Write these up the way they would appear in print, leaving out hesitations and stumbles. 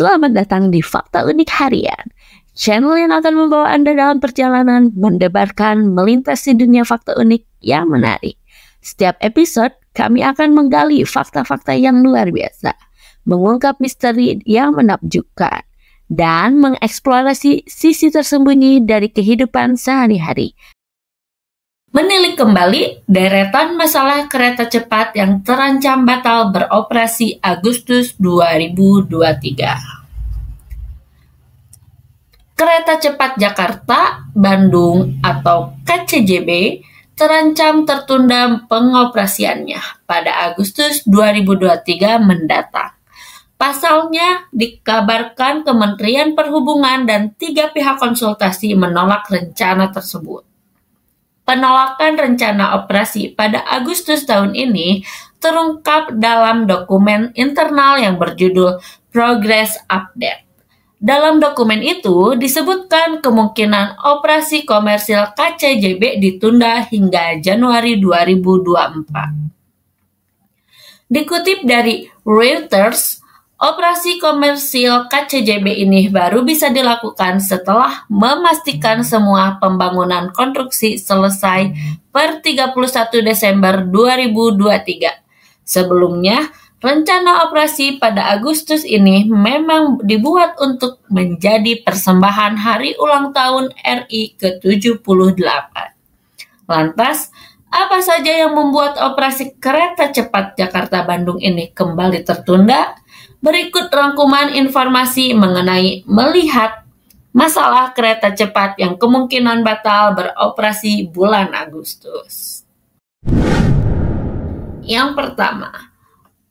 Selamat datang di Fakta Unik Harian, channel yang akan membawa Anda dalam perjalanan mendebarkan melintasi dunia fakta unik yang menarik. Setiap episode, kami akan menggali fakta-fakta yang luar biasa, mengungkap misteri yang menakjubkan, dan mengeksplorasi sisi tersembunyi dari kehidupan sehari-hari. Menilik kembali deretan masalah kereta cepat yang terancam batal beroperasi Agustus 2023. Kereta cepat Jakarta-Bandung atau KCJB terancam tertunda pengoperasiannya pada Agustus 2023 mendatang. Pasalnya, dikabarkan Kementerian Perhubungan dan 3 pihak konsultasi menolak rencana tersebut. Penolakan rencana operasi pada Agustus tahun ini terungkap dalam dokumen internal yang berjudul Progress Update. Dalam dokumen itu disebutkan kemungkinan operasi komersil KCJB ditunda hingga Januari 2024. Dikutip dari Reuters, operasi komersil KCJB ini baru bisa dilakukan setelah memastikan semua pembangunan konstruksi selesai per 31 Desember 2023. Sebelumnya, rencana operasi pada Agustus ini memang dibuat untuk menjadi persembahan hari ulang tahun RI ke-78. Lantas, apa saja yang membuat operasi kereta cepat Jakarta-Bandung ini kembali tertunda? Berikut rangkuman informasi mengenai melihat masalah kereta cepat yang kemungkinan batal beroperasi bulan Agustus. Yang pertama,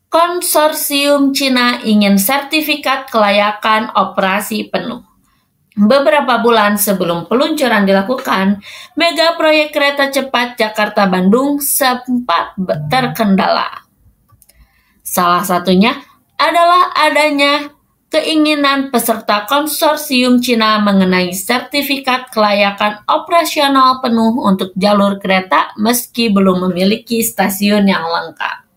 konsorsium Cina ingin sertifikat kelayakan operasi penuh. Beberapa bulan sebelum peluncuran dilakukan, mega proyek kereta cepat Jakarta-Bandung sempat terkendala. Salah satunya adalah adanya keinginan peserta konsorsium Cina mengenai sertifikat kelayakan operasional penuh untuk jalur kereta meski belum memiliki stasiun yang lengkap.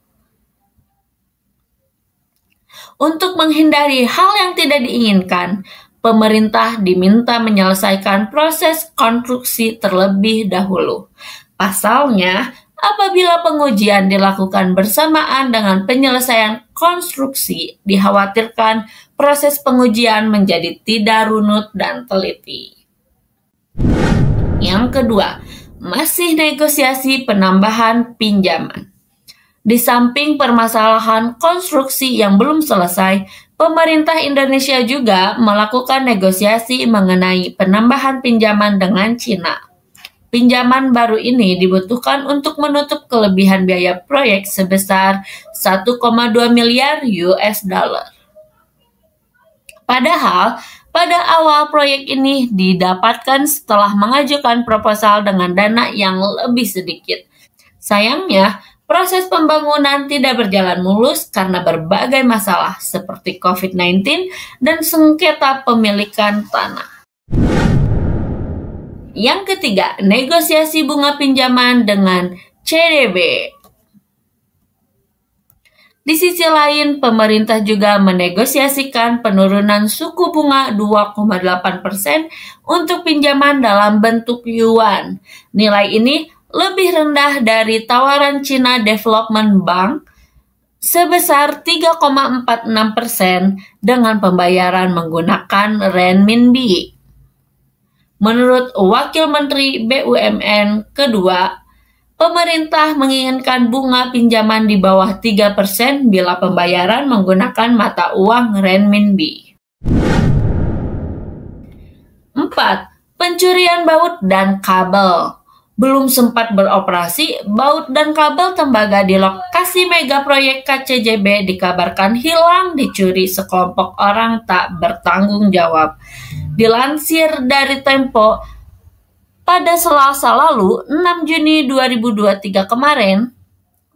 Untuk menghindari hal yang tidak diinginkan, pemerintah diminta menyelesaikan proses konstruksi terlebih dahulu. Pasalnya, apabila pengujian dilakukan bersamaan dengan penyelesaian konstruksi, dikhawatirkan proses pengujian menjadi tidak runut dan teliti. Yang kedua, masih negosiasi penambahan pinjaman. Di samping permasalahan konstruksi yang belum selesai, pemerintah Indonesia juga melakukan negosiasi mengenai penambahan pinjaman dengan Cina. Pinjaman baru ini dibutuhkan untuk menutup kelebihan biaya proyek sebesar 1,2 miliar US dollar. Padahal, pada awal proyek ini didapatkan setelah mengajukan proposal dengan dana yang lebih sedikit. Sayangnya, proses pembangunan tidak berjalan mulus karena berbagai masalah seperti COVID-19 dan sengketa pemilikan tanah. Yang ketiga, negosiasi bunga pinjaman dengan CDB. Di sisi lain, pemerintah juga menegosiasikan penurunan suku bunga 2,8% untuk pinjaman dalam bentuk yuan. Nilai ini lebih rendah dari tawaran China Development Bank sebesar 3,46% dengan pembayaran menggunakan renminbi. Menurut Wakil Menteri BUMN kedua, pemerintah menginginkan bunga pinjaman di bawah 3% bila pembayaran menggunakan mata uang renminbi. 4. Pencurian baut dan kabel. Belum sempat beroperasi, baut dan kabel tembaga di lokasi mega proyek KCJB dikabarkan hilang dicuri sekelompok orang tak bertanggung jawab. Dilansir dari Tempo, pada Selasa lalu, 6 Juni 2023 kemarin,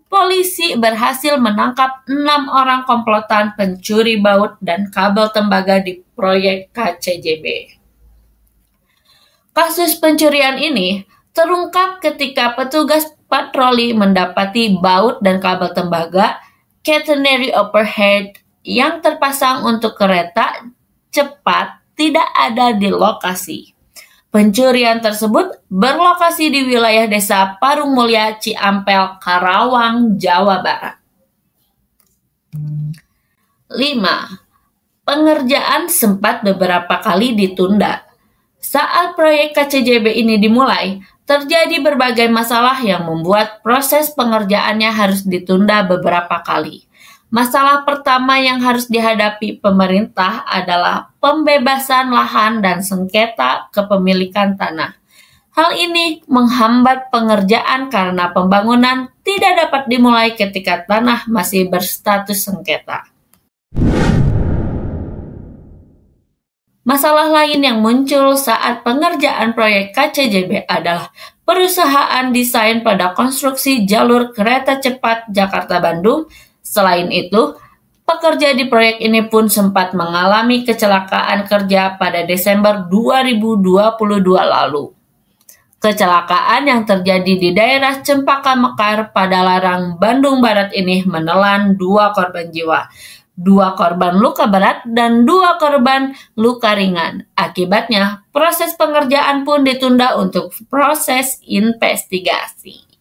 polisi berhasil menangkap 6 orang komplotan pencuri baut dan kabel tembaga di proyek KCJB. Kasus pencurian ini terungkap ketika petugas patroli mendapati baut dan kabel tembaga catenary overhead yang terpasang untuk kereta cepat tidak ada di lokasi. Pencurian tersebut berlokasi di wilayah Desa Parung Mulya, Ciampel, Karawang, Jawa Barat. 5. Pengerjaan sempat beberapa kali ditunda. Saat proyek KCJB ini dimulai, terjadi berbagai masalah yang membuat proses pengerjaannya harus ditunda beberapa kali. Masalah pertama yang harus dihadapi pemerintah adalah pembebasan lahan dan sengketa kepemilikan tanah. Hal ini menghambat pengerjaan karena pembangunan tidak dapat dimulai ketika tanah masih berstatus sengketa. Masalah lain yang muncul saat pengerjaan proyek KCJB adalah perusahaan desain pada konstruksi jalur kereta cepat Jakarta-Bandung. Selain itu, pekerja di proyek ini pun sempat mengalami kecelakaan kerja pada Desember 2022 lalu. Kecelakaan yang terjadi di daerah Cempaka Mekar pada Larang, Bandung Barat ini menelan 2 korban jiwa, 2 korban luka berat, dan 2 korban luka ringan. Akibatnya, proses pengerjaan pun ditunda untuk proses investigasi.